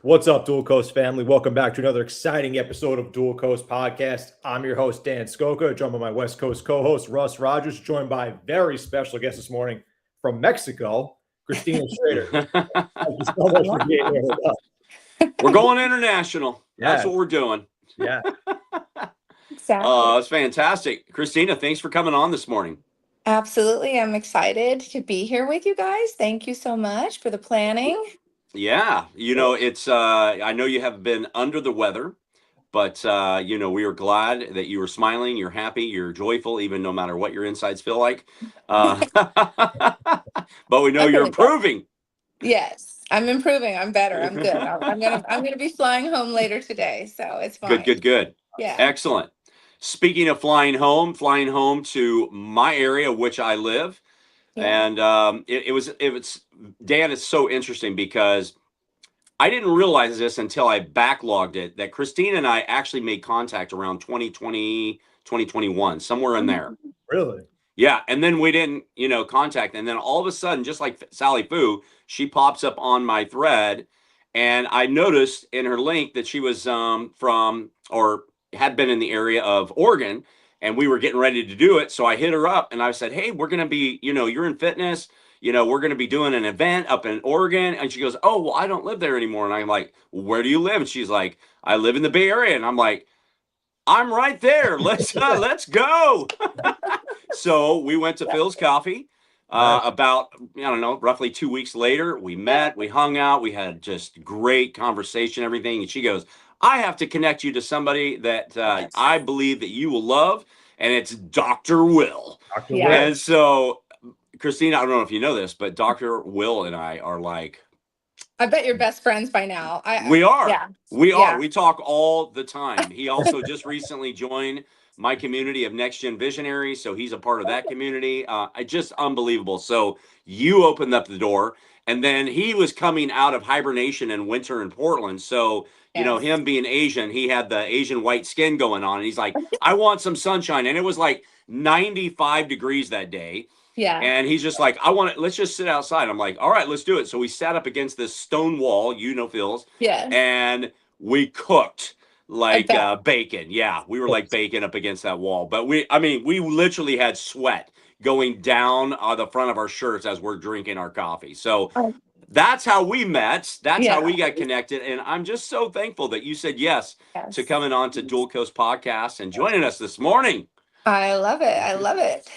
What's up, Dual Coast family? Welcome back to another exciting episode of Dual Coast Podcast. I'm your host, Dan Skoka, joined by my West Coast co-host, Russ Rogers, joined by a very special guest this morning from Mexico, Christina Schrader. Thank you so much for being here with us. We're going international. That's what we're doing. Yeah. Exactly. It's fantastic. Christina, thanks for coming on this morning. Absolutely. I'm excited to be here with you guys. Thank you so much for the planning. Yeah, it's I know you have been under the weather, but we are glad that you were smiling, you're happy, you're joyful, even no matter what your insides feel like. But we know you're improving. Yes, I'm improving. I'm better. I'm good. I'm gonna be flying home later today, so it's fine. Good. Yeah. Excellent. Speaking of flying home to my area, which I live. Yeah. And it was Dan, it's so interesting because I didn't realize this until I backlogged it, that Christine and I actually made contact around 2020, 2021, somewhere in there. Really? Yeah. And then we didn't, contact. And then all of a sudden, just like Sally Fu, she pops up on my thread. And I noticed in her link that she was from, or had been in the area of Oregon, and we were getting ready to do it. So I hit her up and I said, hey, we're going to be, you're in fitness, we're going to be doing an event up in Oregon. And she goes, oh, well, I don't live there anymore. And I'm like, well, where do you live? And she's like, I live in the Bay Area. And I'm like, I'm right there. Let's go. So we went to Phil's Coffee. About, roughly 2 weeks later, we met, we hung out, we had just great conversation, everything. And she goes, I have to connect you to somebody that I believe that you will love, and it's Dr. Will. Dr. Yeah. Will. And so, Christina, I don't know if you know this, but Dr. Will and I are like, I bet you're best friends by now. we are. Yeah. We are. Yeah. We talk all the time. He also just recently joined my community of Next Gen Visionaries, so he's a part of that community. Just unbelievable. So you opened up the door, and then he was coming out of hibernation and winter in Portland. So him being Asian, he had the Asian white skin going on, and he's like, I want some sunshine. And it was like 95 degrees that day. Yeah. And he's just like, let's just sit outside. I'm like, all right, let's do it. So we sat up against this stone wall, Phil's. Yes. And we cooked like bacon. Yeah, we were like bacon up against that wall. But we literally had sweat going down the front of our shirts as we're drinking our coffee. So that's how we met. That's how we got connected. And I'm just so thankful that you said yes to coming on to Dual Coast Podcast and joining us this morning. I love it.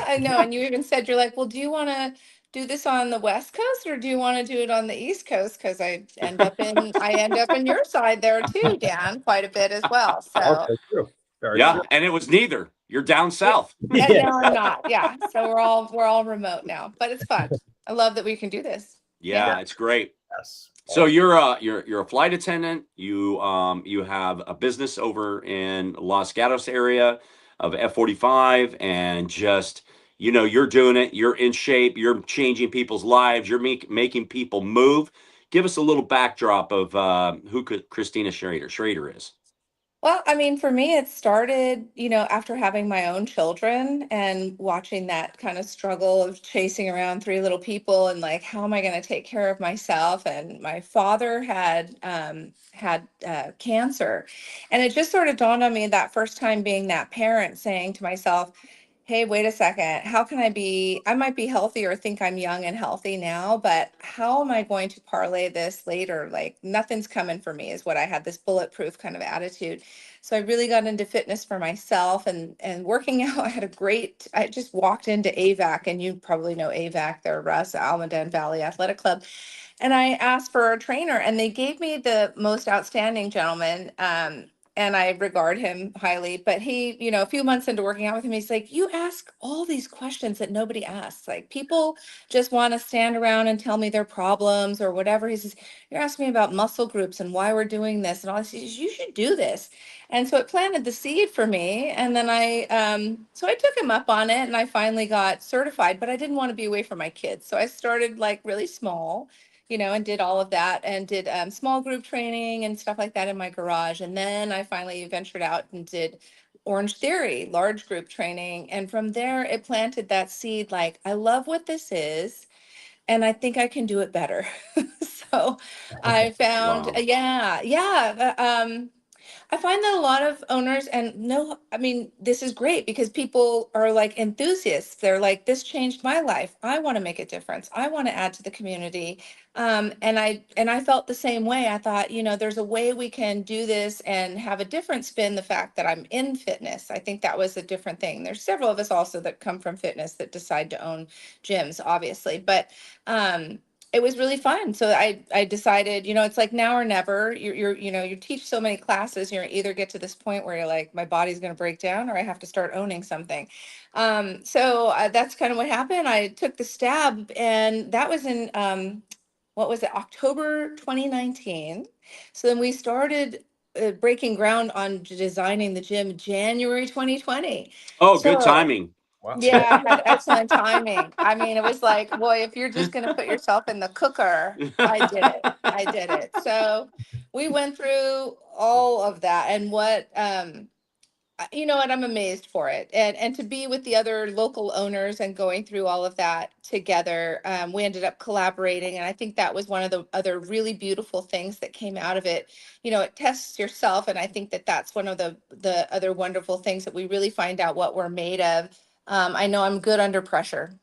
I know. And you even said, you're like, well, do you want to do this on the West Coast or do you want to do it on the East Coast? Because I end up in your side there too, Dan, quite a bit as well. So Okay, true. Very yeah, true. and it was neither. You're down south. and now I'm not. Yeah. So we're all remote now, but it's fun. I love that we can do this. Yeah, it's great. Yes. So you're a flight attendant. You have a business over in Los Gatos area of F-45, and just you're doing it. You're in shape. You're changing people's lives. You're making people move. Give us a little backdrop of who Christina Schrader is. Well, I mean, for me, it started, after having my own children and watching that kind of struggle of chasing around three little people and like, how am I going to take care of myself? And my father had cancer, and it just sort of dawned on me that first time being that parent, saying to myself, hey, wait a second, how can I might be healthy or think I'm young and healthy now, but how am I going to parlay this later? Like nothing's coming for me is what I had, this bulletproof kind of attitude. So I really got into fitness for myself and working out. I just walked into AVAC, and you probably know AVAC there, Russ, Almaden Valley Athletic Club. And I asked for a trainer, and they gave me the most outstanding gentleman. And I regard him highly, but he, a few months into working out with him, he's like, you ask all these questions that nobody asks. Like people just want to stand around and tell me their problems or whatever. He says, you're asking me about muscle groups and why we're doing this and all this. He says, you should do this. And so it planted the seed for me. And then so I took him up on it, and I finally got certified, but I didn't want to be away from my kids. So I started like really small, and did all of that, and did small group training and stuff like that in my garage. And then I finally ventured out and did Orange Theory, large group training. And from there, it planted that seed, like, I love what this is, and I think I can do it better. So I found, Wow. I find that a lot of owners, and no, I mean, this is great because people are like enthusiasts. They're like, this changed my life. I want to make a difference. I want to add to the community. And I felt the same way. I thought, there's a way we can do this and have a different spin. The fact that I'm in fitness, I think that was a different thing. There's several of us also that come from fitness that decide to own gyms, obviously, but it was really fun. So I decided, it's like now or never. You teach so many classes, you're either get to this point where you're like, my body's going to break down, or I have to start owning something. So that's kind of what happened. I took the stab, and that was in what was it, October 2019. So then we started breaking ground on designing the gym January 2020. Oh, good So timing. Wow. yeah, I had excellent timing. I mean, it was like, boy, if you're just going to put yourself in the cooker, I did it. I did it. So we went through all of that, and what, I'm amazed for it. And to be with the other local owners and going through all of that together, we ended up collaborating. And I think that was one of the other really beautiful things that came out of it. It tests yourself. And I think that that's one of the other wonderful things that we really find out what we're made of. I know I'm good under pressure.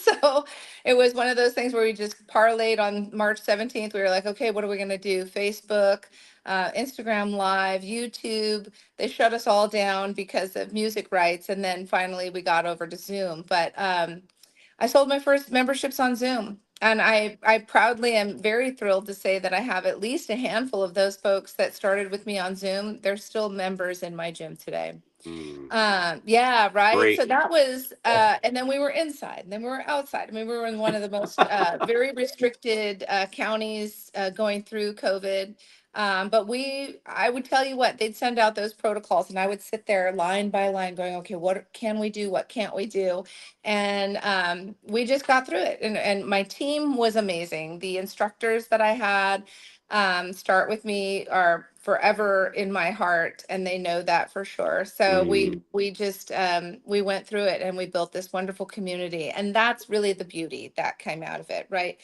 So it was one of those things where we just parlayed on March 17th. We were like, okay, what are we going to do? Facebook, Instagram Live, YouTube. They shut us all down because of music rights. And then finally we got over to Zoom. But I sold my first memberships on Zoom. And I proudly am very thrilled to say that I have at least a handful of those folks that started with me on Zoom. They're still members in my gym today. Mm, Yeah, right. So great. that was, and then we were inside, and then we were outside. I mean, we were in one of the most very restricted counties going through COVID. But I would tell you what, they'd send out those protocols, and I would sit there line by line going, okay, what can we do? What can't we do? And we just got through it. And my team was amazing. The instructors that I had start with me are forever in my heart, and they know that for sure. So Mm, we just we went through it, and we built this wonderful community, and that's really the beauty that came out of it, right?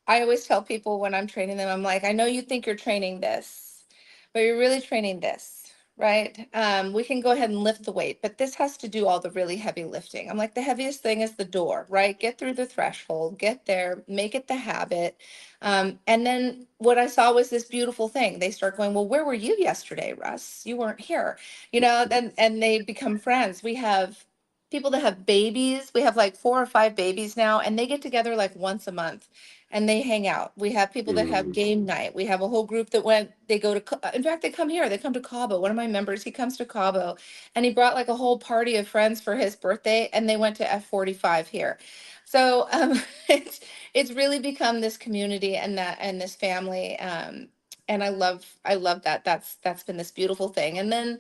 I always tell people when I'm training them, I'm like, I know you think you're training this, but you're really training this, right? We can go ahead and lift the weight, but this has to do all the really heavy lifting. I'm like, the heaviest thing is the door, right? Get through the threshold, get there, make it the habit. And then what I saw was this beautiful thing. They start going, well, where were you yesterday, Russ? You weren't here, and they become friends. We have people that have babies. We have like 4 or 5 babies now, and they get together like once a month and they hang out. We have people that have mm. game night. We have a whole group that they go to, in fact, they come here, they come to Cabo. One of my members, he comes to Cabo, and he brought like a whole party of friends for his birthday, and they went to F45 here. So it's really become this community and this family. And I love that. That's been this beautiful thing. And then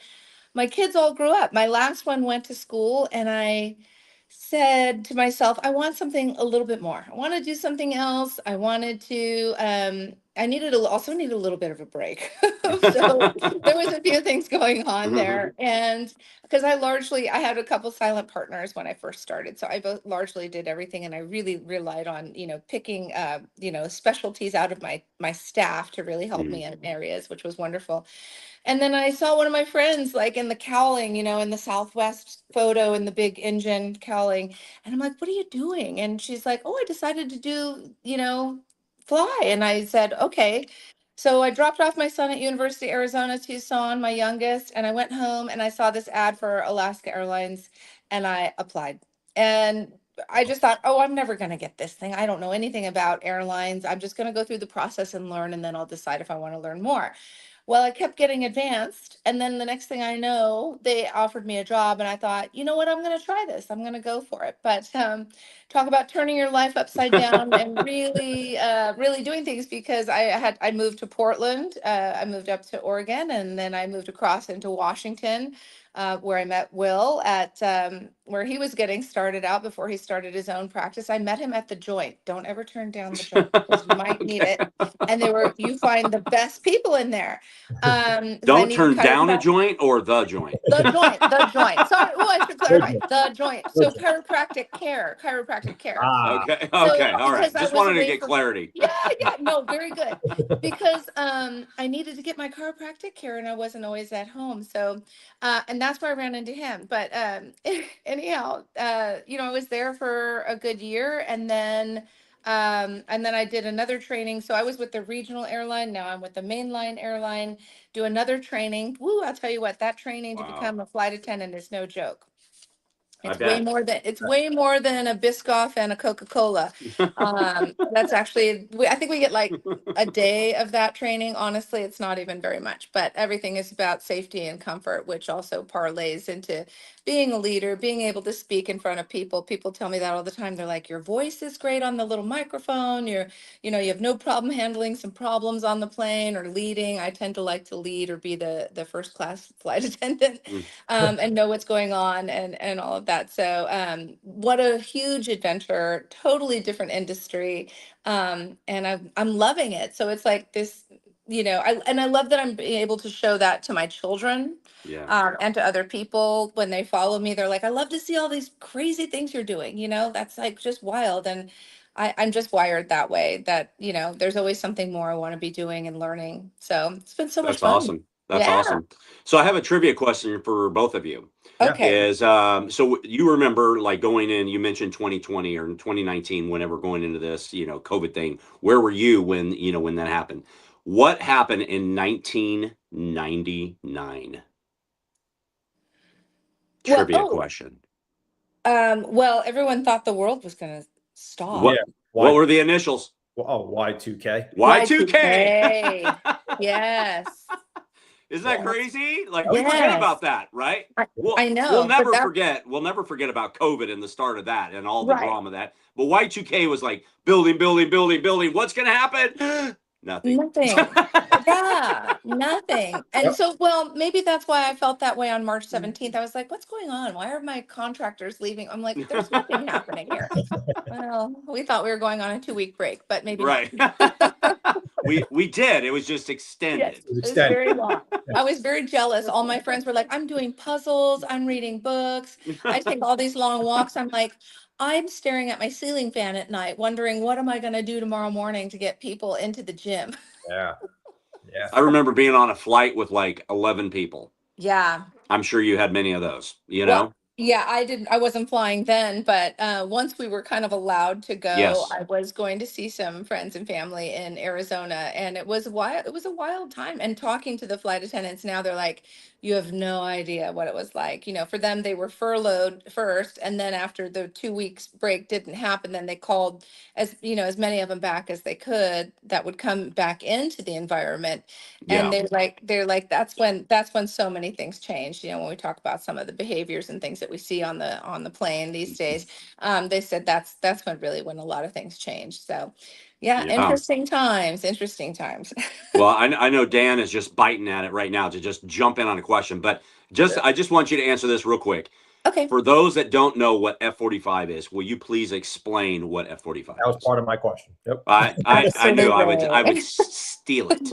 my kids all grew up. My last one went to school, and I said to myself, I want something a little bit more. I want to do something else. I also needed a little bit of a break. So there was a few things going on there. And because I had a couple silent partners when I first started. So I largely did everything. And I really relied on, picking, specialties out of my staff to really help Mm. me in areas, which was wonderful. And then I saw one of my friends like in the cowling, in the Southwest photo in the big engine cowling. And I'm like, what are you doing? And she's like, oh, I decided to do, fly. And I said, okay. So I dropped off my son at University of Arizona, Tucson, my youngest, and I went home and I saw this ad for Alaska Airlines, and I applied. And I just thought, oh, I'm never going to get this thing. I don't know anything about airlines. I'm just going to go through the process and learn, and then I'll decide if I want to learn more. Well, I kept getting advanced. And then the next thing I know, they offered me a job. And I thought, you know what? I'm going to try this. I'm going to go for it. But talk about turning your life upside down and really, really doing things, because I moved to Portland. I moved up to Oregon, and then I moved across into Washington, where I met Will at where he was getting started out before he started his own practice. I met him at the Joint. Don't ever turn down the Joint, because you might need Okay. it. And you find the best people in there. 'Cause I Don't need turn down a chiropractic. joint or the joint. The joint. Sorry, oh, I should clarify. Good. The joint. So chiropractic care. Ah, Okay. So Okay. All right. because I Just was wanted to away get for clarity. yeah, no, very good. Because I needed to get my chiropractic care and I wasn't always at home. So and that's where I ran into him. But anyhow, I was there for a good year and then I did another training. So I was with the regional airline, now I'm with the mainline airline, do another training. Woo, I'll tell you what, that training to Wow. become a flight attendant is no joke. I It's way bet. more than a Biscoff and a Coca-Cola. That's actually I think we get like a day of that training. Honestly, it's not even very much, but everything is about safety and comfort, which also parlays into being a leader, being able to speak in front of people. People tell me that all the time. They're like, your voice is great on the little microphone. You have no problem handling some problems on the plane or leading. I tend to like to lead or be the first class flight attendant Mm. and know what's going on and all of that. So what a huge adventure, totally different industry. And I'm loving it. So it's like this, I love that I'm being able to show that to my children Yeah. and to other people when they follow me. They're like, I love to see all these crazy things you're doing. That's like just wild. And I'm just wired that way that, there's always something more I want to be doing and learning. So it's been so much That's fun. awesome. That's Yeah. awesome. So I have a trivia question for both of you. Yeah. Okay. So you remember like going in, you mentioned 2020 or 2019, whenever going into this, COVID thing, where were you when that happened? What happened in 1999? Well, Trivia question. well, everyone thought the world was going to stop. What, Yeah. what Y, were the initials? Y2K. Y2K. Y2K. Yes. Isn't that Yes. crazy? Like we forget Yes. about that, right? I, We'll I we'll know, but never that forget. We'll never forget about COVID and the start of that and all the right. drama of that. But Y2K was like building, building, building, building. What's gonna happen? Nothing. Nothing. Yeah, nothing. And Yep. so, well, maybe that's why I felt that way on March 17th. I was like, what's going on? Why are my contractors leaving? I'm like, there's nothing happening here. Well, we thought we were going on a 2-week break, but maybe not. Right. we did. It was just Yes, extended. It was it was extended. very long. I was very jealous. All my friends were like, I'm doing puzzles, I'm reading books, I take all these long walks. I'm like, I'm staring at my ceiling fan at night, wondering what am I going to do tomorrow morning to get people into the gym? Yeah. Yeah. I remember being on a flight with like 11 people. Yeah. I'm sure you had many of those, Well, yeah, I wasn't flying then, but once we were kind of allowed to go, Yes. I was going to see some friends and family in Arizona, and it was wild. It was a wild time. And talking to the flight attendants now, they're like, you have no idea what it was like. For them, they were furloughed first, and then after the 2 weeks break didn't happen, then they called as many of them back as they could that would come back into the environment. And Yeah. they're like that's when so many things changed. When we talk about some of the behaviors and things that we see on the plane these days, they said that's when a lot of things changed. So yeah, Yeah. interesting times. Well, I know Dan is just biting at it right now to just jump in on a question, but I just want you to answer this real quick. Okay. For those that don't know what F-45 is, will you please explain what F-45 That was is? part of my question. Yep. I knew I would Absolutely. steal it.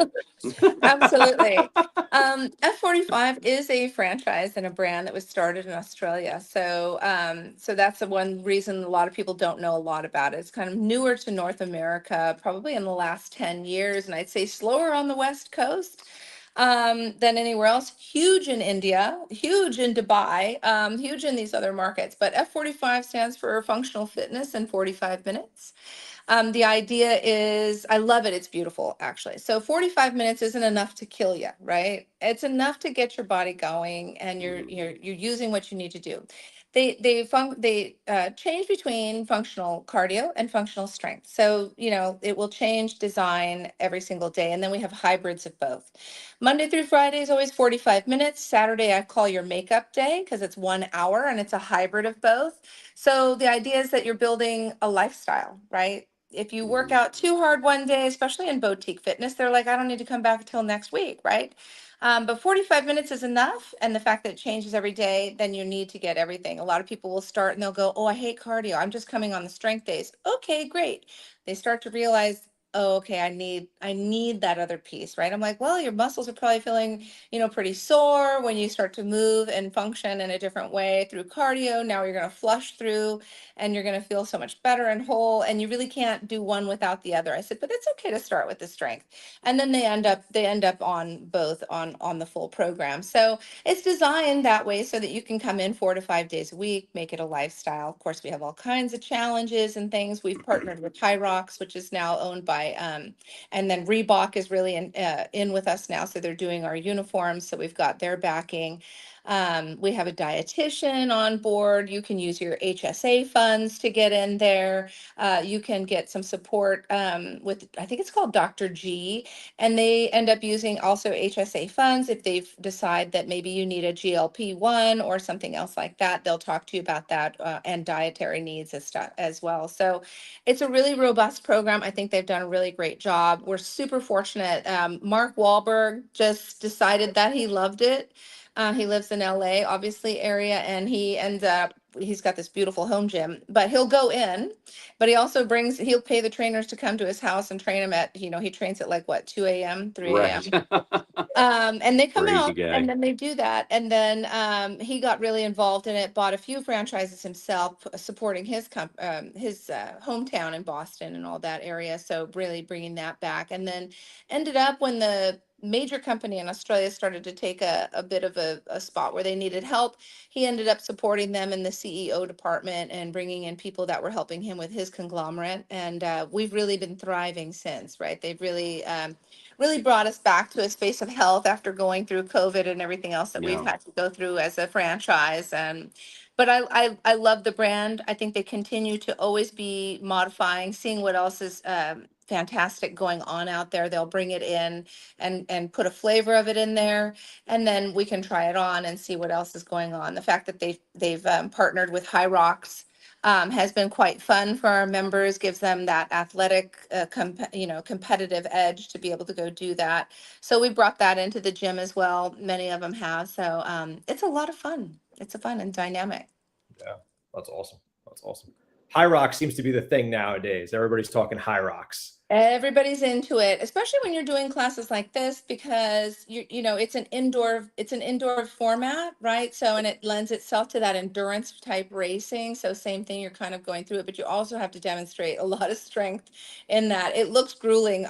Absolutely. F45 is a franchise and a brand that was started in Australia. So that's the one reason a lot of people don't know a lot about it. It's kind of newer to North America, probably in the last 10 years, and I'd say slower on the West Coast than anywhere else. Huge in India, huge in Dubai, huge in these other markets. But F45 stands for Functional Fitness in 45 minutes. The idea is, I love it. It's beautiful, actually. So 45 minutes isn't enough to kill you, right? It's enough to get your body going, and you're using what you need to do. They change between functional cardio and functional strength. So it will change design every single day, and then we have hybrids of both. Monday through Friday is always 45 minutes. Saturday I call your makeup day because it's 1 hour and it's a hybrid of both. So the idea is that you're building a lifestyle, right? If you work out too hard one day, especially in boutique fitness, they're like, I don't need to come back until next week, right? But 45 minutes is enough. And the fact that it changes every day, then you need to get everything. A lot of people will start and they'll go, oh, I hate cardio. I'm just coming on the strength days. Okay, great. They start to realize, oh, okay, I need that other piece, right? I'm like, well, your muscles are probably feeling, pretty sore when you start to move and function in a different way through cardio. Now you're going to flush through and you're going to feel so much better and whole. And you really can't do one without the other. I said, but it's okay to start with the strength. And then they end up on both on the full program. So it's designed that way so that you can come in 4 to 5 days a week, make it a lifestyle. Of course, we have all kinds of challenges and things. We've partnered with High Rocks, which is now owned by, and then Reebok is really in with us now. So they're doing our uniforms. So we've got their backing. We have a dietitian on board. You can use your HSA funds to get in there. You can get some support with, I think it's called Dr. G, and they end up using also HSA funds. If they decide that maybe you need a GLP-1 or something else like that, they'll talk to you about that, and dietary needs as well. So it's a really robust program. I think they've done a really great job. We're super fortunate. Mark Wahlberg just decided that he loved it. He lives in LA, obviously area, and he's got this beautiful home gym, but he'll go in, but he'll pay the trainers to come to his house and train him he trains at like what, 2 a.m., 3 a.m. Right. And they come Crazy out and guy. then they do that. And then he got really involved in it, bought a few franchises himself, supporting his hometown in Boston and all that area. So really bringing that back. And then ended up when the major company in Australia started to take a bit of a spot where they needed help, he ended up supporting them in the CEO department and bringing in people that were helping him with his conglomerate. And we've really been thriving since, right? They've really brought us back to a space of health after going through COVID and everything else that we've Yeah. had to go through as a franchise. But I love the brand. I think they continue to always be modifying, seeing what else is fantastic going on out there. They'll bring it in and put a flavor of it in there, and then we can try it on and see what else is going on. The fact that they've partnered with High Rocks has been quite fun for our members, gives them that athletic, competitive edge to be able to go do that. So we brought that into the gym as well. Many of them have. So it's a lot of fun. It's a fun and dynamic. Yeah, that's awesome. That's awesome. High Rocks seems to be the thing nowadays. Everybody's talking High Rocks. Everybody's into it, especially when you're doing classes like this, because it's an indoor format, right? So, and it lends itself to that endurance type racing. So same thing, you're kind of going through it, but you also have to demonstrate a lot of strength in that. It looks grueling.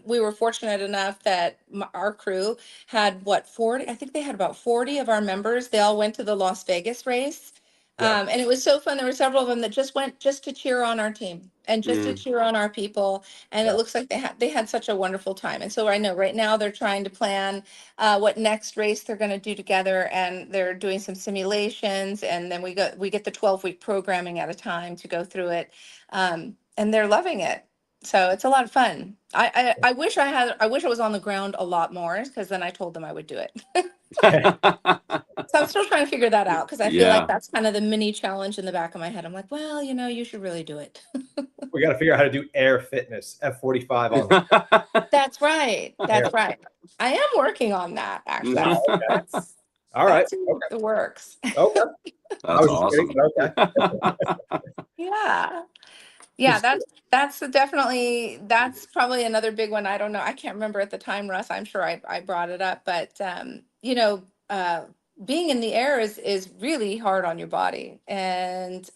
We were fortunate enough that our crew had 40, I think they had about 40 of our members. They all went to the Las Vegas race. Yeah. And it was so fun. There were several of them that just went just to cheer on our team and just to Mm. cheer on our people. And Yeah. it looks like they had such a wonderful time. And so I know right now they're trying to plan what next race they're going to do together, and they're doing some simulations. And then we get the 12-week programming at a time to go through it, and they're loving it. So it's a lot of fun. I wish I was on the ground a lot more, because then I told them I would do it. So I'm still trying to figure that out, because I feel like Yeah. that's kind of the mini challenge in the back of my head. I'm like, well, you should really do it. We got to figure out how to do air fitness, F45 on. That's right. Yeah. That's right. I am working on that, actually. Mhm. That's All right. that's in the works. Okay. I That's was just kidding, awesome. but okay. Yeah. Yeah, that's that's probably another big one. I don't know. I can't remember at the time, Russ. I'm sure I brought it up, but being in the air is really hard on your body. And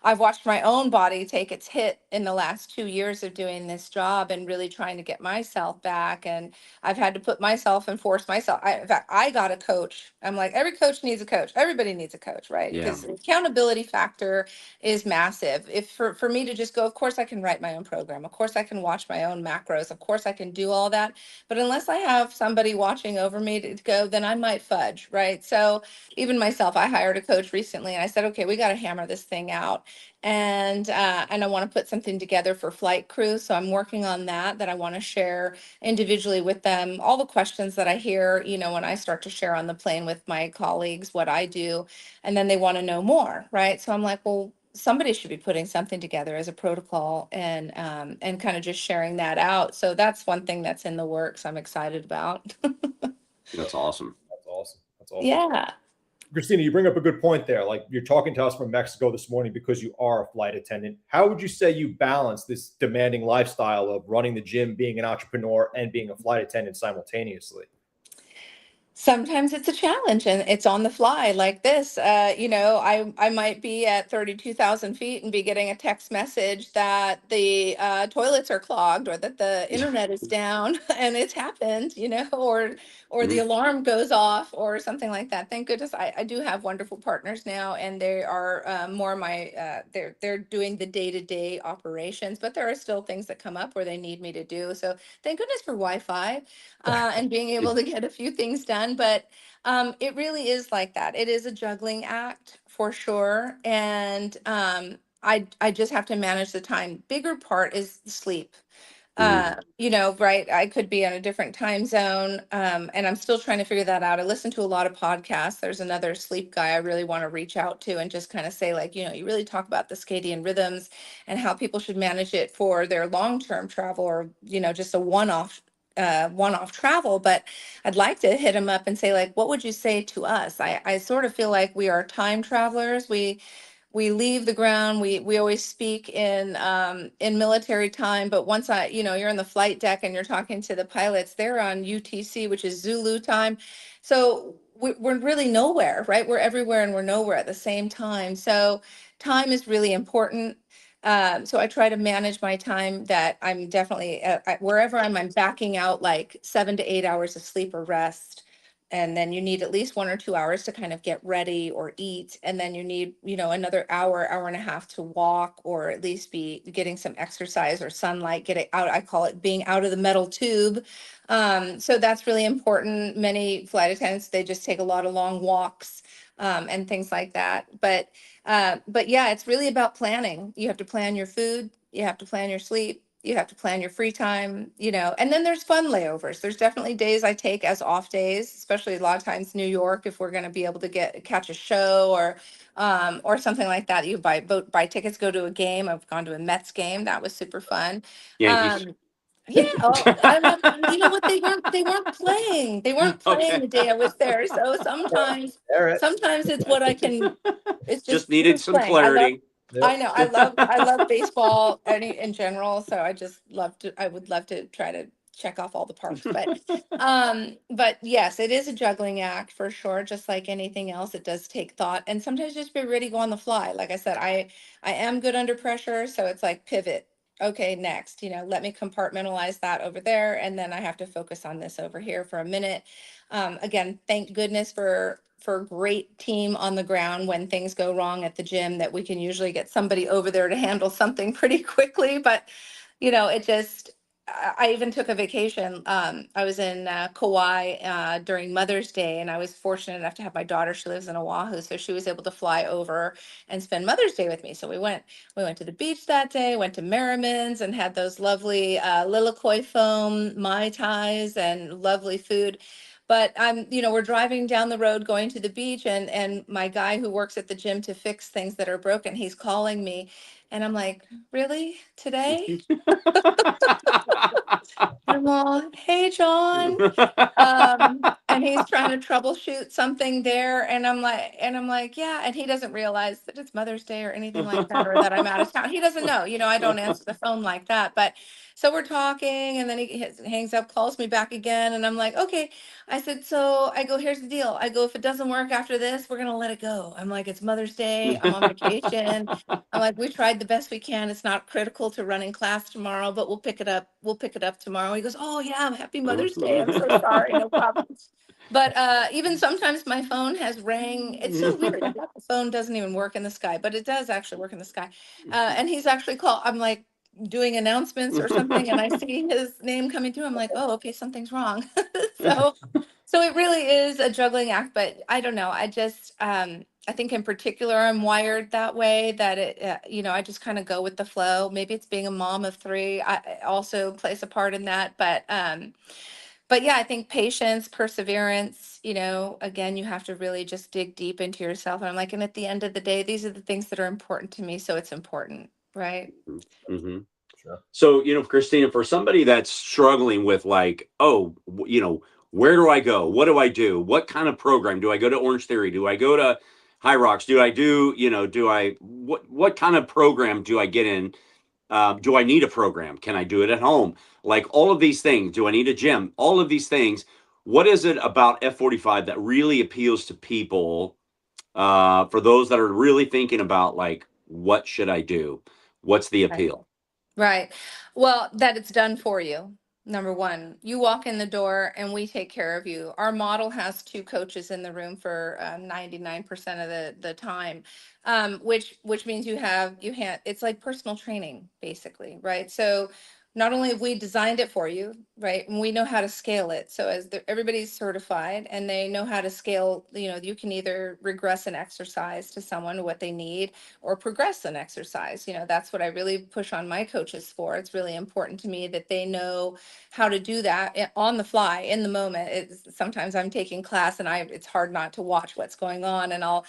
I've watched my own body take its hit in the last 2 years of doing this job and really trying to get myself back. And I've had to put myself and force myself. In fact, I got a coach. I'm like, every coach needs a coach. Everybody needs a coach, right? Yeah. Because accountability factor is massive. If for me to just go, of course I can write my own program. Of course I can watch my own macros. Of course I can do all that. But unless I have somebody watching over me to go, then I might fudge, right? So even myself, I hired a coach recently, and I said, okay, we got to hammer this thing out. And I want to put something together for flight crew. So I'm working on that I want to share individually with them, all the questions that I hear, when I start to share on the plane with my colleagues, what I do, and then they want to know more, right? So I'm like, well, somebody should be putting something together as a protocol, and kind of just sharing that out. So that's one thing that's in the works I'm excited about. That's awesome. That's awesome. That's awesome. Yeah. Christina, you bring up a good point there. Like, you're talking to us from Mexico this morning because you are a flight attendant. How would you say you balance this demanding lifestyle of running the gym, being an entrepreneur, and being a flight attendant simultaneously? Sometimes it's a challenge and it's on the fly like this. I might be at 32,000 feet and be getting a text message that the toilets are clogged or that the internet is down and it's happened, or the Mhm. alarm goes off or something like that. Thank goodness I do have wonderful partners now, and they are more they're doing the day-to-day operations, but there are still things that come up where they need me to do. So thank goodness for Wi-Fi and being able to get a few things done. But it really is like that. It is a juggling act for sure. And I just have to manage the time. Bigger part is sleep. Mhm. Right. I could be on a different time zone. And I'm still trying to figure that out. I listen to a lot of podcasts. There's another sleep guy I really want to reach out to and just kind of say, like, you really talk about the circadian rhythms and how people should manage it for their long-term travel, or, just a one-off travel. But I'd like to hit him up and say, like, what would you say to us? I sort of feel like we are time travelers. We leave the ground. We always speak in military time, but once you're in the flight deck and you're talking to the pilots, they're on UTC, which is Zulu time. So we're really nowhere, right? We're everywhere and we're nowhere at the same time. So time is really important. So I try to manage my time, that I'm definitely wherever I'm backing out like 7 to 8 hours of sleep or rest. And then you need at least 1 or 2 hours to kind of get ready or eat. And then you need, another hour and a half to walk, or at least be getting some exercise or sunlight, get it out. I call it being out of the metal tube. So that's really important. Many flight attendants, they just take a lot of long walks and things like that. But yeah, it's really about planning. You have to plan your food, you have to plan your sleep, you have to plan your free time, and then there's fun layovers. There's definitely days I take as off days, especially a lot of times New York, if we're going to be able to catch a show or something like that. You buy tickets, go to a game. I've gone to a Mets game. That was super fun. Yankees. Yeah, I remember, you know what, they weren't playing. They weren't playing Okay. the day I was there. So sometimes All right. sometimes it's what I can, it's Just just needed who's some playing. clarity. I know. I love baseball in general. So I would love to try to check off all the parks. But yes, it is a juggling act for sure. Just like anything else, it does take thought, and sometimes just be ready to go on the fly. Like I said, I am good under pressure. So it's like pivot. Okay, next, let me compartmentalize that over there. And then I have to focus on this over here for a minute. Again, thank goodness for a great team on the ground when things go wrong at the gym, that we can usually get somebody over there to handle something pretty quickly. But it just, I even took a vacation. I was in Kauai during Mother's Day, and I was fortunate enough to have my daughter. She lives in Oahu, so she was able to fly over and spend Mother's Day with me. So we went to the beach that day, went to Merriman's, and had those lovely Lilikoi foam Mai Tais and lovely food. But we're driving down the road going to the beach, and my guy who works at the gym to fix things that are broken, he's calling me, and I'm like, really, today? And I'm all, hey, John. And he's trying to troubleshoot something there. And I'm like, yeah. And he doesn't realize that it's Mother's Day or anything like that, or that I'm out of town. He doesn't know, I don't answer the phone like that. But so we're talking, and then he hangs up, calls me back again. And I'm like, okay. I said, so I go, here's the deal. I go, if it doesn't work after this, we're going to let it go. I'm like, it's Mother's Day. I'm on vacation. I'm like, we tried the best we can. It's not critical to running class tomorrow, but we'll pick it up. We'll pick it up tomorrow. He goes, oh yeah, happy Mother's Day. I'm so sorry. No problem. But even sometimes my phone has rang. It's so weird. The phone doesn't even work in the sky, but it does actually work in the sky. And he's actually called. I'm like doing announcements or something, and I see his name coming through. I'm like, oh, okay, something's wrong. So, so it really is a juggling act. But I don't know. I think in particular, I'm wired that way, that I just kind of go with the flow. Maybe it's being a mom of three. I also plays a part in that. But yeah, I think patience, perseverance, again, you have to really just dig deep into yourself. And I'm like, and at the end of the day, these are the things that are important to me. So it's important, right? Hmm. Sure. So, Christina, for somebody that's struggling with like, Where do I go? What do I do? What kind of program? Do I go to Orange Theory? Do I go to High Rocks? Do I do, what kind of program do I get in? Do I need a program? Can I do it at home? Like all of these things. Do I need a gym? All of these things. What is it about F45 that really appeals to people, for those that are really thinking about, like, what should I do? What's the Right. appeal? Right. Well, that it's done for you. Number one, you walk in the door and we take care of you. Our model has two coaches in the room for 99% of the time, which means it's like personal training basically, right? So not only have we designed it for you, right, and we know how to scale it. So everybody's certified and they know how to scale, you can either regress an exercise to someone what they need or progress an exercise. That's what I really push on my coaches for. It's really important to me that they know how to do that on the fly in the moment. Sometimes I'm taking class and it's hard not to watch what's going on, and I'll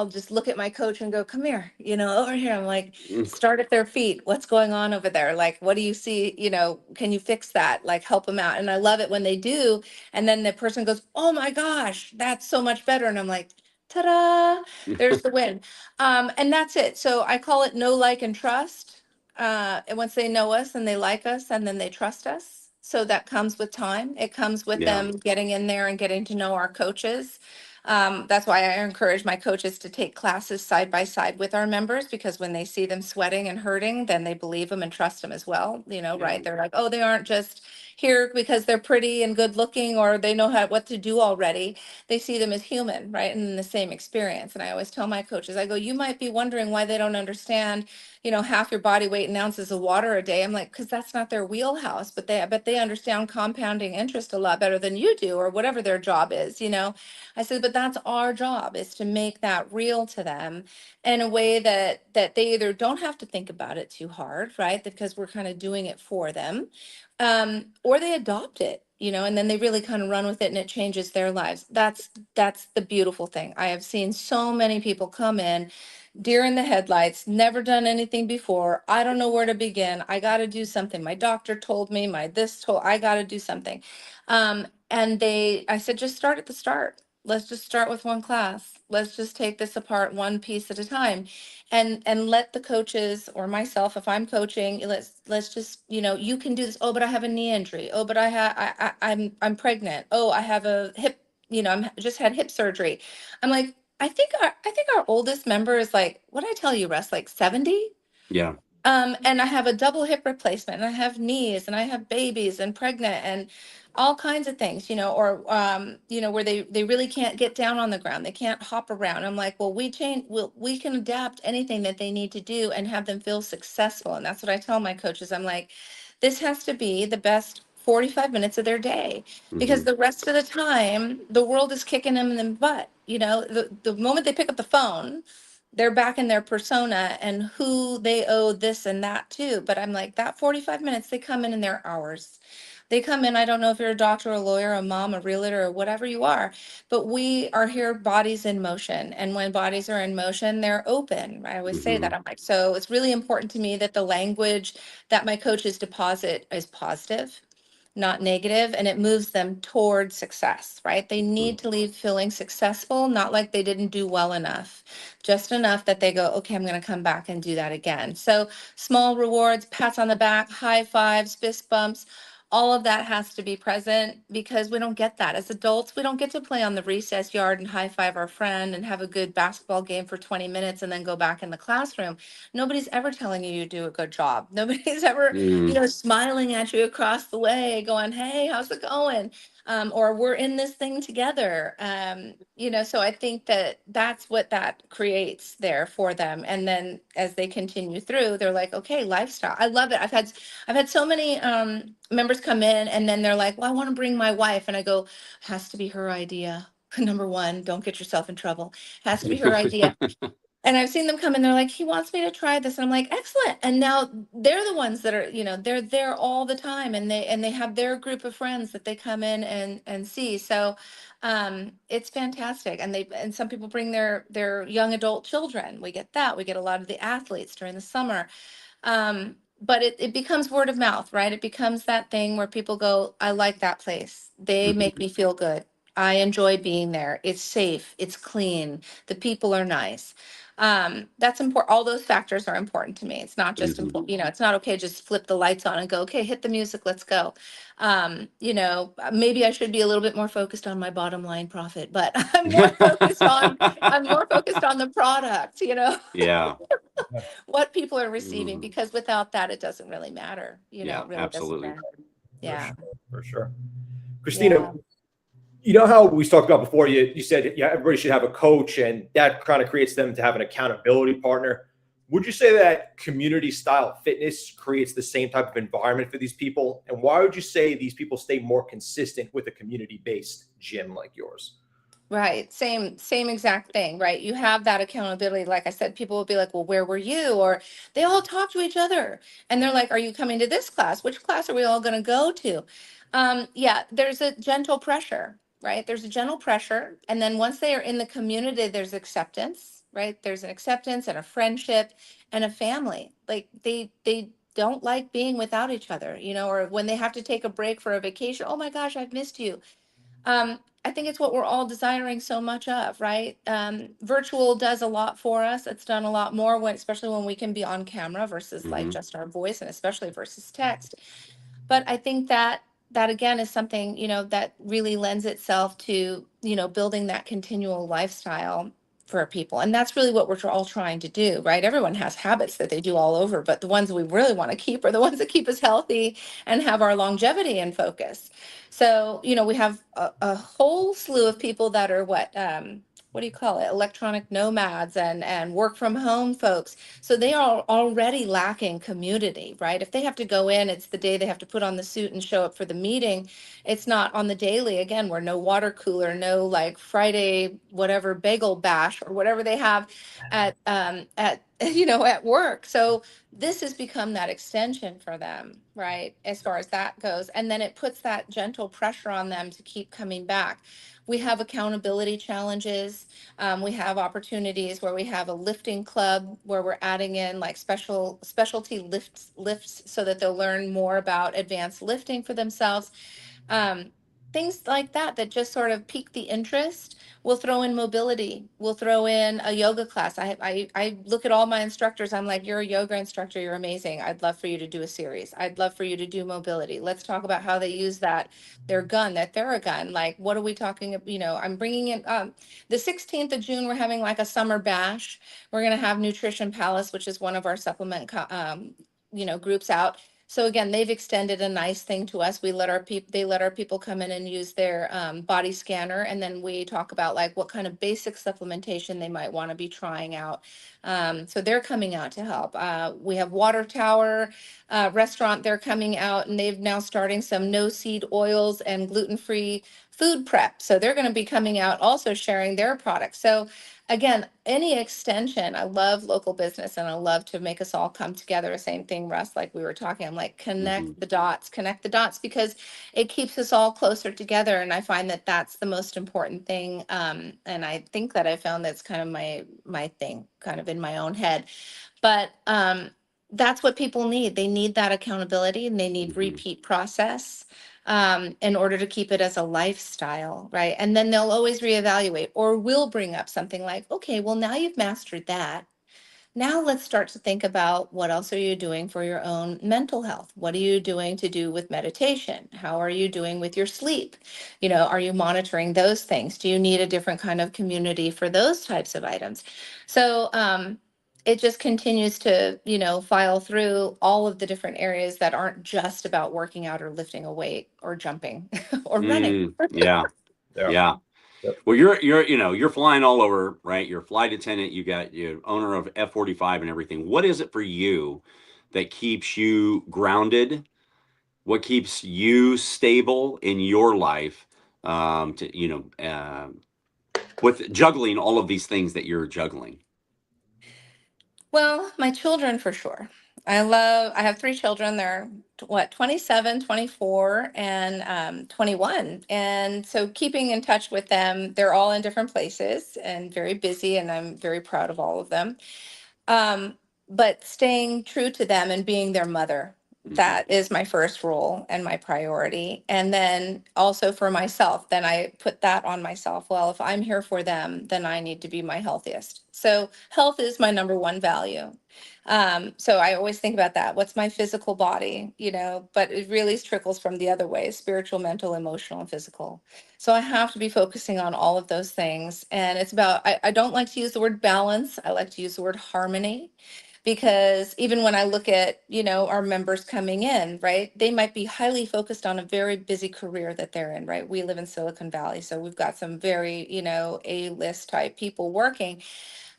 just look at my coach and go, come here, over here. I'm like, start at their feet. What's going on over there? Like, what do you see? Can you fix that? Like, help them out. And I love it when they do. And then the person goes, oh my gosh, that's so much better. And I'm like, ta-da, there's the win. And that's it. So I call it know, like, and trust. And once they know us and they like us and then they trust us. So that comes with time. It comes with Yeah. them getting in there and getting to know our coaches. That's why I encourage my coaches to take classes side by side with our members, because when they see them sweating and hurting, then they believe them and trust them as well. Yeah. Right? They're like, oh, they aren't just here because they're pretty and good looking or they know what to do already. They see them as human, right? And in the same experience. And I always tell my coaches, I go, you might be wondering why they don't understand, half your body weight in ounces of water a day. I'm like, because that's not their wheelhouse, but they understand compounding interest a lot better than you do, or whatever their job is. I said, but that's our job, is to make that real to them in a way that they either don't have to think about it too hard, right? Because we're kind of doing it for them, or they adopt it, and then they really kind of run with it and it changes their lives. That's the beautiful thing. I have seen so many people come in, deer in the headlights, never done anything before. I don't know where to begin. I got to do something. My doctor told me, I got to do something. And I said, just start at the start. Let's just start with one class. Let's just take this apart one piece at a time, and let the coaches or myself, if I'm coaching, let's just, you can do this. Oh, but I have a knee injury. Oh, but I'm pregnant. Oh, I have a hip, I'm just had hip surgery. I'm like, I think our oldest member is like, what did I tell you, Russ, like 70? Yeah. And I have a double hip replacement, and I have knees, and I have babies and pregnant and all kinds of things, or where they really can't get down on the ground. They can't hop around. I'm like, well, we can adapt anything that they need to do and have them feel successful. And that's what I tell my coaches. I'm like, this has to be the best 45 minutes of their day, because Mhm. the rest of the time the world is kicking them in the butt. The moment they pick up the phone, they're back in their persona and who they owe this and that to. But I'm like, that 45 minutes, they come in their hours. They come in, I don't know if you're a doctor, a lawyer, a mom, a realtor, or whatever you are, but we are here, bodies in motion. And when bodies are in motion, they're open. I always say that. Mhm. I'm like, so it's really important to me that the language that my coaches deposit is positive, not negative, and it moves them toward success, right? They need to leave feeling successful, not like they didn't do well enough, just enough that they go, okay, I'm going to come back and do that again. So small rewards, pats on the back, high fives, fist bumps, all of that has to be present, because we don't get that as adults. We don't get to play on the recess yard and high five our friend and have a good basketball game for 20 minutes and then go back in the classroom. Nobody's ever telling you do a good job. Nobody's ever, Mm. smiling at you across the way, going, hey, how's it going? Or we're in this thing together. So I think that's what that creates there for them. And then as they continue through, they're like, okay, lifestyle. I love it. I've had so many members come in and then they're like, well, I want to bring my wife. And I go, has to be her idea. Number one, don't get yourself in trouble. Has to be her idea. And I've seen them come in, they're like, he wants me to try this. And I'm like, excellent. And now they're the ones that are, they're there all the time, and they have their group of friends that they come in and see. So it's fantastic. And some people bring their young adult children. We get that. We get a lot of the athletes during the summer. but it becomes word of mouth, right? It becomes that thing where people go, I like that place. They make me feel good. I enjoy being there. It's safe. It's clean. The people are nice. That's important. All those factors are important to me. It's not just Mhm. important, it's not okay. Just flip the lights on and go, okay, hit the music. Let's go. Maybe I should be a little bit more focused on my bottom line profit, but I'm more focused on the product, Yeah. what people are receiving, Mhm. because without that, it doesn't really matter. Yeah, It really doesn't absolutely. matter. For Yeah. sure. For sure. Christina, Yeah. you know how we talked about before, you said, yeah, everybody should have a coach, and that kind of creates them to have an accountability partner. Would you say that community style fitness creates the same type of environment for these people? And why would you say these people stay more consistent with a community based gym like yours? Right. Same exact thing, right? You have that accountability. Like I said, people will be like, well, where were you? Or they all talk to each other. And they're like, are you coming to this class? Which class are we all going to go to? Yeah, there's a gentle pressure, right? There's a gentle pressure. And then once they are in the community, there's acceptance, right? There's an acceptance and a friendship and a family. Like they don't like being without each other, or when they have to take a break for a vacation. Oh my gosh, I've missed you. I think it's what we're all desiring so much of, right? Virtual does a lot for us. It's done a lot more especially when we can be on camera versus like Hmm. just our voice, and especially versus text. But I think that again is something, that really lends itself to, building that continual lifestyle for people. And that's really what we're all trying to do, right? Everyone has habits that they do all over, but the ones we really want to keep are the ones that keep us healthy and have our longevity in focus. So, we have a whole slew of people that are what do you call it? Electronic nomads and work from home folks. So they are already lacking community, right? If they have to go in, it's the day they have to put on the suit and show up for the meeting. It's not on the daily, again, where no water cooler, no like Friday, whatever bagel bash or whatever they have at at work. So this has become that extension for them, right? As far as that goes. And then it puts that gentle pressure on them to keep coming back. We have accountability challenges. We have opportunities where we have a lifting club where we're adding in like specialty lifts so that they'll learn more about advanced lifting for themselves. um, Things like that just sort of pique the interest. We'll throw in mobility. We'll throw in a yoga class. I look at all my instructors. I'm like, you're a yoga instructor. You're amazing. I'd love for you to do a series. I'd love for you to do mobility. Let's talk about how they use their gun, that Theragun. Like, what are we talking? I'm bringing in the 16th of June. We're having like a summer bash. We're gonna have Nutrition Palace, which is one of our supplement groups out. So again, they've extended a nice thing to us. They let our people come in and use their body scanner, and then we talk about like what kind of basic supplementation they might want to be trying out. So they're coming out to help. We have Water Tower restaurant. They're coming out, and they've now starting some no seed oils and gluten-free food prep. So they're going to be coming out also sharing their products. So again, any extension, I love local business, and I love to make us all come together. Same thing, Russ, like we were talking, I'm like, Hmm. connect the dots, because it keeps us all closer together. And I find that that's the most important thing. And I think that I found that's kind of my thing, kind of in my own head. But that's what people need. They need that accountability, and they need Hmm. repeat process in order to keep it as a lifestyle, right? And then they'll always reevaluate, or will bring up something like, okay, well, now you've mastered that. Now let's start to think about, what else are you doing for your own mental health? What are you doing to do with meditation? How are you doing with your sleep? Are you monitoring those things? Do you need a different kind of community for those types of items? So it just continues to, file through all of the different areas that aren't just about working out or lifting a weight or jumping or running. Yeah. Yeah. Yeah. Yep. Well, you're flying all over, right? You're a flight attendant. You're owner of F-45 and everything. What is it for you that keeps you grounded? What keeps you stable in your life? With juggling all of these things that you're juggling. Well, my children for sure. I have three children. They're 27, 24, and 21. And so keeping in touch with them, they're all in different places and very busy, and I'm very proud of all of them. Um, but staying true to them and being their mother. Mhm. That is my first role and my priority. And then also for myself, then I put that on myself. Well, if I'm here for them, then I need to be my healthiest. So health is my number one value. So I always think about that. What's my physical body, but it really trickles from the other way, spiritual, mental, emotional, and physical. So I have to be focusing on all of those things. And it's about, I don't like to use the word balance. I like to use the word harmony, because even when I look at, our members coming in, right, they might be highly focused on a very busy career that they're in, right? We live in Silicon Valley, so we've got some very, A-list type people working.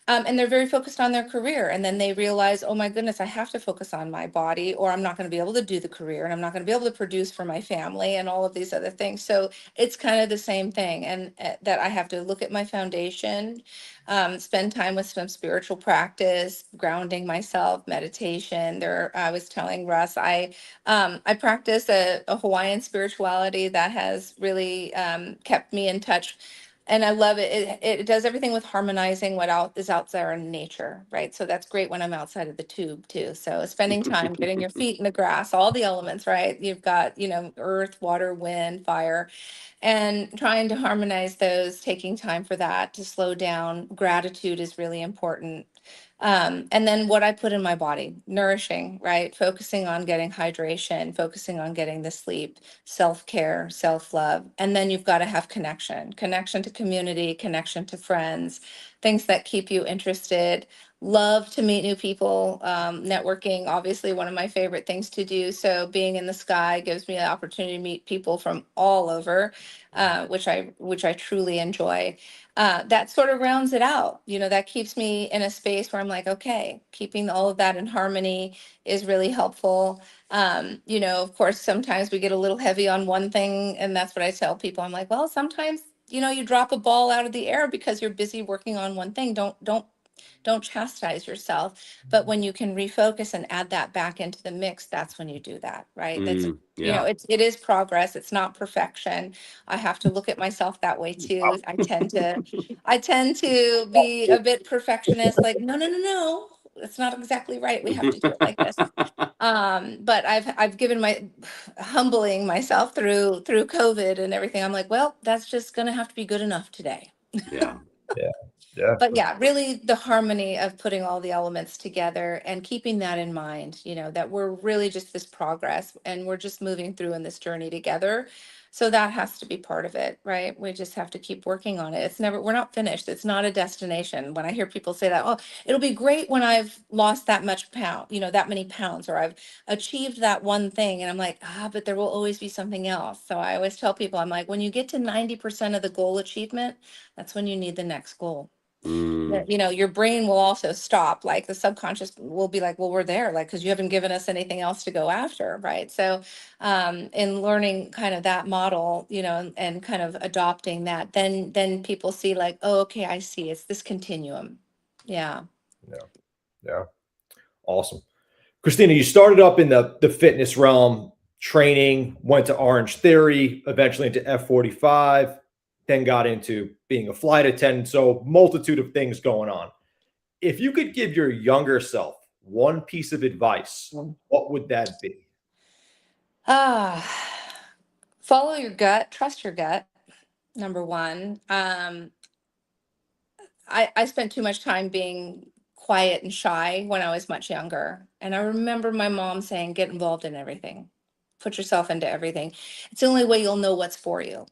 And they're very focused on their career. And then they realize, oh my goodness, I have to focus on my body, or I'm not going to be able to do the career, and I'm not going to be able to produce for my family and all of these other things. So it's kind of the same thing. And that I have to look at my foundation, spend time with some spiritual practice, grounding myself, meditation. I was telling Russ, I practice a Hawaiian spirituality that has really kept me in touch, and I love it. It does everything with harmonizing what is out there in nature, right? So that's great when I'm outside of the tube too. So spending time, getting your feet in the grass, all the elements, right? You've got, earth, water, wind, fire, and trying to harmonize those, taking time for that to slow down. Gratitude is really important. And then what I put in my body, nourishing, right? Focusing on getting hydration, focusing on getting the sleep, self-care, self-love. And then you've got to have connection to community, connection to friends, things that keep you interested. Love to meet new people. Networking, obviously one of my favorite things to do. So being in the sky gives me the opportunity to meet people from all over, which I truly enjoy. That sort of rounds it out. That keeps me in a space where I'm like, okay, keeping all of that in harmony is really helpful. Of course, sometimes we get a little heavy on one thing, and that's what I tell people. I'm like, well, sometimes, you drop a ball out of the air because you're busy working on one thing. Don't chastise yourself. But when you can refocus and add that back into the mix, that's when you do that, right? Yeah. It is progress. It's not perfection. I have to look at myself that way too. I tend to be a bit perfectionist, like, no, no, no, no. It's not exactly right. We have to do it like this. But I've given my humbling myself through COVID and everything. I'm like, well, that's just gonna have to be good enough today. Yeah. Yeah. Yeah. But yeah, really the harmony of putting all the elements together and keeping that in mind, that we're really just this progress and we're just moving through in this journey together. So that has to be part of it, right? We just have to keep working on it. We're not finished. It's not a destination. When I hear people say that, oh, it'll be great when I've lost that much pound, that many pounds, or I've achieved that one thing. And I'm like, but there will always be something else. So I always tell people, I'm like, when you get to 90% of the goal achievement, that's when you need the next goal. Mm. Your brain will also stop, like the subconscious will be like, well, we're there, like, because you haven't given us anything else to go after, right? So in learning kind of that model, and kind of adopting that, then people see like, oh, okay, I see, it's this continuum. Yeah. Yeah. Yeah. Awesome. Christina, you started up in the fitness realm, training, went to Orange Theory, eventually into F45, then got into being a flight attendant. So multitude of things going on. If you could give your younger self one piece of advice, what would that be? ah Follow your gut, trust your gut, number one. I spent too much time being quiet and shy when I was much younger. And I remember my mom saying, get involved in everything, put yourself into everything. It's the only way you'll know what's for you.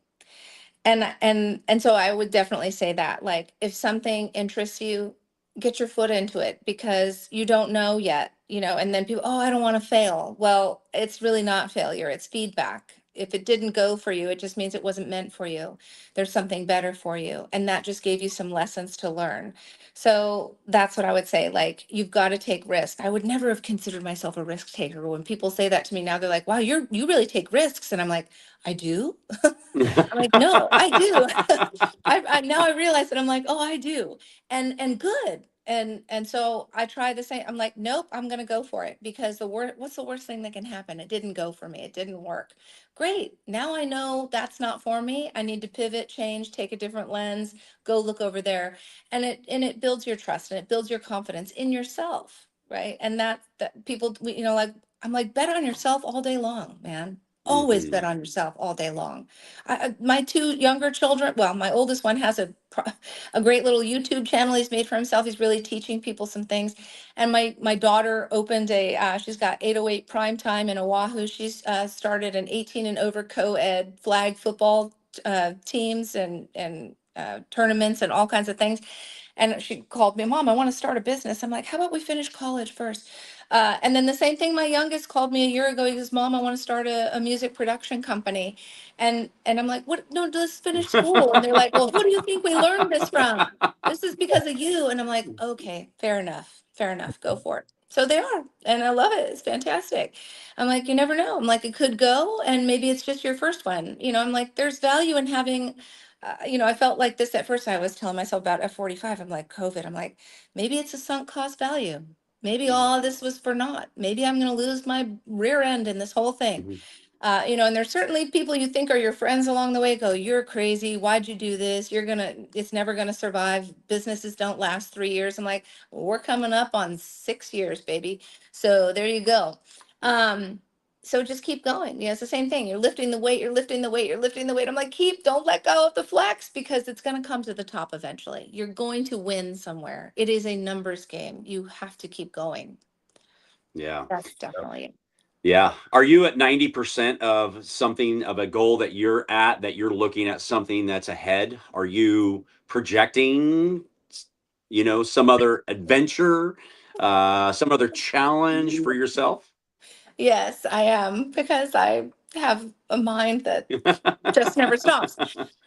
And so I would definitely say that, like, if something interests you, get your foot into it, because you don't know yet, and then people, oh, I don't want to fail. Well, it's really not failure, it's feedback. If it didn't go for you, it just means it wasn't meant for you. There's something better for you, and that just gave you some lessons to learn. So that's what I would say. Like, you've got to take risks. I would never have considered myself a risk taker. When people say that to me now, they're like, wow, you really take risks. And I'm like, I do. I'm like, no, I do. I now I realize that I'm like, oh, I do, and good. And so I try the same. I'm like, nope, I'm gonna go for it, because what's the worst thing that can happen? It didn't go for me. It didn't work. Great. Now I know that's not for me. I need to pivot, change, take a different lens, go look over there. And it builds your trust, and it builds your confidence in yourself. right? And that people, like, I'm like, bet on yourself all day long, man. Always bet on yourself all day long. My two younger children, well, my oldest one has a great little YouTube channel he's made for himself. He's really teaching people some things. And my daughter opened she's got 808 Prime Time in Oahu. She's started an 18 and over co-ed flag football teams and tournaments and all kinds of things. And she called me, Mom, I want to start a business. I'm like, how about we finish college first? And then the same thing, my youngest called me a year ago. He goes, Mom, I want to start a music production company. And I'm like, what? No, let's finish school. And they're like, well, who do you think we learned this from? This is because of you. And I'm like, okay, fair enough. Fair enough. Go for it. So they are. And I love it. It's fantastic. I'm like, you never know. I'm like, it could go. And maybe it's just your first one. I'm like, there's value in having I felt like this at first. I was telling myself about F45. I'm like, COVID. I'm like, maybe it's a sunk cost value. Maybe all this was for naught. Maybe I'm going to lose my rear end in this whole thing. And there's certainly people you think are your friends along the way go, you're crazy. Why'd you do this? It's never going to survive. Businesses don't last 3 years. I'm like, well, we're coming up on 6 years, baby. So there you go. So just keep going. It's the same thing. You're lifting the weight, you're lifting the weight, you're lifting the weight. I'm like, don't let go of the flex because it's going to come to the top eventually. You're going to win somewhere. It is a numbers game. You have to keep going. Yeah. That's definitely it. Yeah. Are you at 90% of something of a goal that you're at, that you're looking at something that's ahead? Are you projecting, some other adventure, some other challenge for yourself? Yes, I am because I have a mind that just never stops.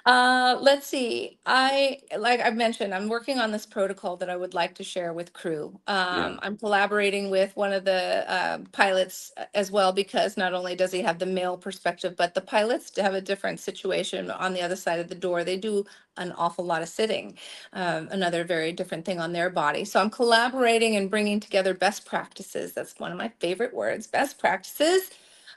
Let's see. Like I mentioned, I'm working on this protocol that I would like to share with crew. Yeah. I'm collaborating with one of the pilots as well because not only does he have the male perspective, but the pilots have a different situation on the other side of the door. They do an awful lot of sitting, another very different thing on their body. So I'm collaborating and bringing together best practices. That's one of my favorite words, best practices,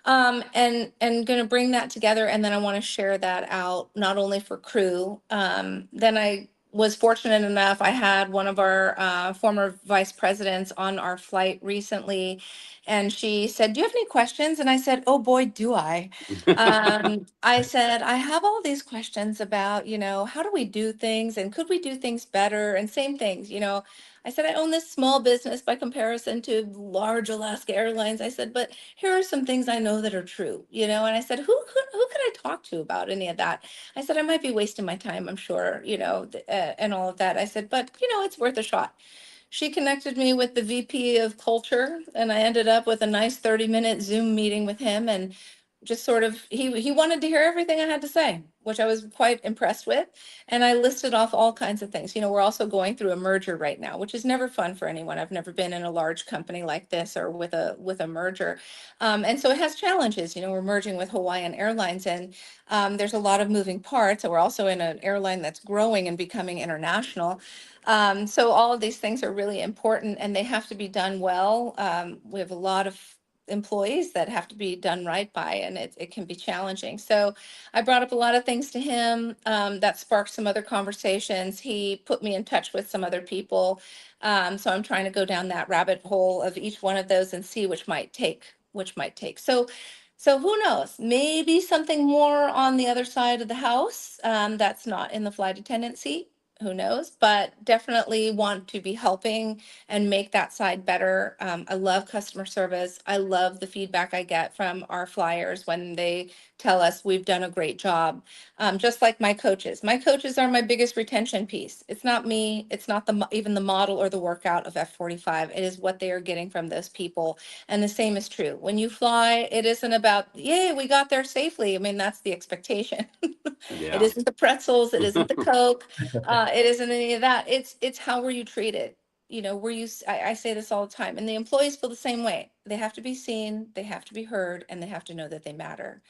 and going to bring that together, and then I want to share that out not only for crew. Then I was fortunate enough, I had one of our former vice presidents on our flight recently, and she said, do you have any questions? And I said, oh boy, do I. I said, I have all these questions about, how do we do things and could we do things better, and same things. I said, I own this small business by comparison to large Alaska Airlines. I said, but here are some things I know that are true, and I said, who could I talk to about any of that? I said, I might be wasting my time, I'm sure, and all of that. I said, but it's worth a shot. She connected me with the VP of culture, and I ended up with a nice 30-minute Zoom meeting with him, and just sort of he wanted to hear everything I had to say, which I was quite impressed with. And I listed off all kinds of things. We're also going through a merger right now, which is never fun for anyone. I've never been in a large company like this or with a merger. And so it has challenges. We're merging with Hawaiian Airlines, and there's a lot of moving parts. And we're also in an airline that's growing and becoming international. So all of these things are really important and they have to be done well. We have a lot of employees that have to be done right by, and it can be challenging. So I brought up a lot of things to him that sparked some other conversations. He put me in touch with some other people. So I'm trying to go down that rabbit hole of each one of those and see which might take. So who knows? Maybe something more on the other side of the house that's not in the flight attendant seat. Who knows? But definitely want to be helping and make that side better. I love customer service. I love the feedback I get from our flyers when they tell us we've done a great job. Just like my coaches. My coaches are my biggest retention piece. It's not me. It's not even the model or the workout of F45. It is what they are getting from those people. And the same is true. When you fly, it isn't about, yay, we got there safely. I mean, that's the expectation. It isn't the pretzels. It isn't the Coke. It isn't any of that. It's how were you treated? I say this all the time, and the employees feel the same way. They have to be seen, they have to be heard, and they have to know that they matter.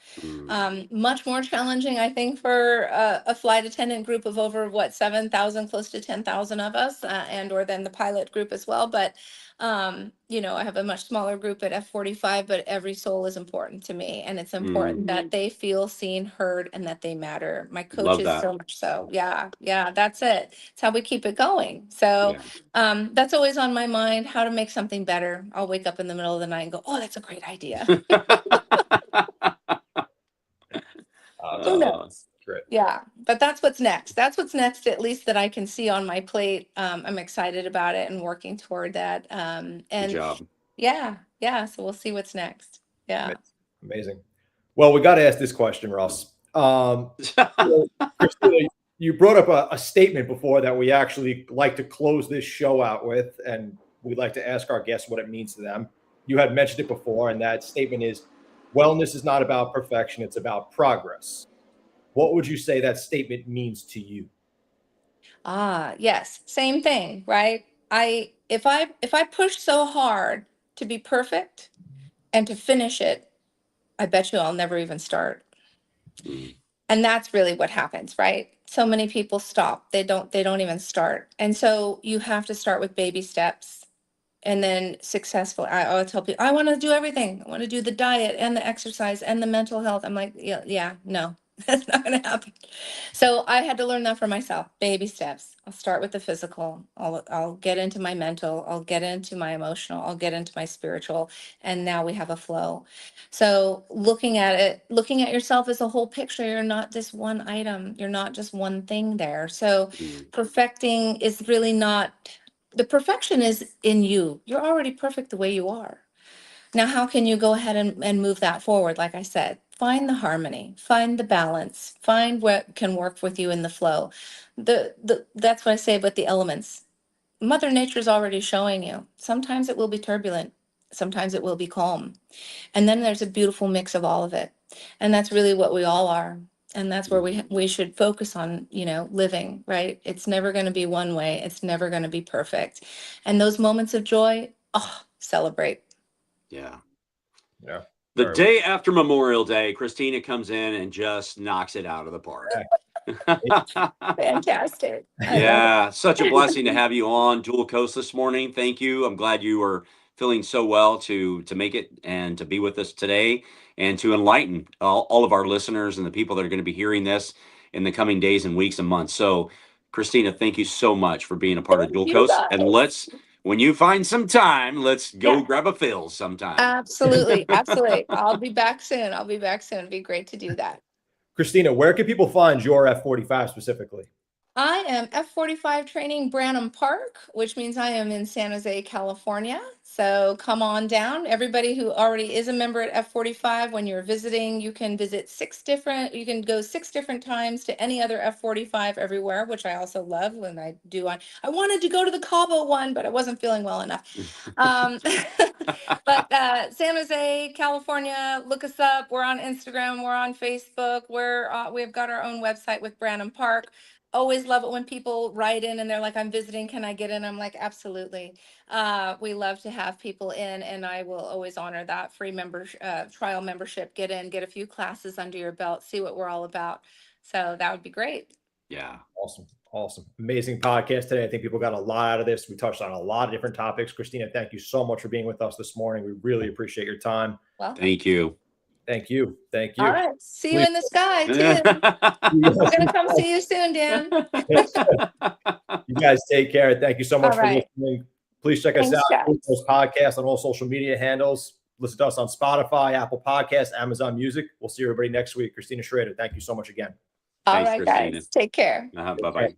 Much more challenging, I think, for a flight attendant group of over 7,000, close to 10,000 of us, and or then the pilot group as well. But I have a much smaller group at F45, but every soul is important to me. And it's important that they feel seen, heard, and that they matter. My Love coaches that. so much so. Yeah, that's it. It's how we keep it going. So Yeah. that's always on my mind, how to make something better. I'll wake up in the middle of the night and go, oh, that's a great idea. Who knows? Great. Yeah, but that's what's next. That's what's next, at least that I can see on my plate. I'm excited about it and working toward that. Good And job. yeah, so we'll see what's next. Yeah. Amazing. Well, we got to ask this question, Russ. Christina, you brought up a statement before that we actually like to close this show out with, and we'd like to ask our guests what it means to them. You had mentioned it before, and that statement is, wellness is not about perfection, it's about progress. What would you say that statement means to you? Yes, same thing, right? If I push so hard to be perfect and to finish it, I bet you I'll never even start. Mm. And that's really what happens, right? So many people stop. They don't even start. And so you have to start with baby steps and then successful. I'll tell people, I want to do everything. I want to do the diet and the exercise and the mental health. I'm like, yeah, no, that's not going to happen. So I had to learn that for myself. Baby steps. I'll start with the physical. I'll get into my mental. I'll get into my emotional. I'll get into my spiritual. And now we have a flow. So looking at yourself as a whole picture, you're not just one item. You're not just one thing there. So perfecting is really not, the perfection is in you. You're already perfect the way you are. Now, how can you go ahead and move that forward? Like I said, find the harmony, find the balance, find what can work with you in the flow. That's what I say about the elements. Mother Nature's already showing you. Sometimes it will be turbulent, sometimes it will be calm. And then there's a beautiful mix of all of it. And that's really what we all are. And that's where we should focus on, living, right? It's never going to be one way. It's never going to be perfect. And those moments of joy, celebrate. Yeah. Yeah. The day after Memorial Day, Christina comes in and just knocks it out of the park. Fantastic. Yeah, such a blessing to have you on Dual Coast this morning. Thank you. I'm glad you are feeling so well to make it and to be with us today and to enlighten all of our listeners and the people that are going to be hearing this in the coming days and weeks and months. So, Christina, thank you so much for being a part of Dual Coast. And when you find some time, let's go grab a Phil's sometime. Absolutely. I'll be back soon. It'd be great to do that. Christina, where can people find your F45 specifically? I am F45 training Branham Park, which means I am in San Jose, California. So come on down. Everybody who already is a member at F45, when you're visiting, you can go 6 different times to any other F45 everywhere, which I also love when I wanted to go to the Cabo one, but I wasn't feeling well enough. But San Jose, California, look us up. We're on Instagram. We're on Facebook. We've got our own website with Branham Park. Always love it when people write in and they're like, I'm visiting, can I get in? I'm like, absolutely. We love to have people in, and I will always honor that free trial membership. Get in, get a few classes under your belt, see what we're all about. So that would be great. Yeah. Awesome. Amazing podcast today. I think people got a lot out of this. We touched on a lot of different topics. Christina, thank you so much for being with us this morning. We really appreciate your time. Well, thank you. Thank you. All right. See you in the sky, too. We're going to come see you soon, Dan. You guys take care. Thank you so much for right. listening. Please check us out. This podcast on all social media handles. Listen to us on Spotify, Apple Podcasts, Amazon Music. We'll see everybody next week. Christina Schrader, thank you so much again. All right, Christina. Guys. Take care. Bye-bye.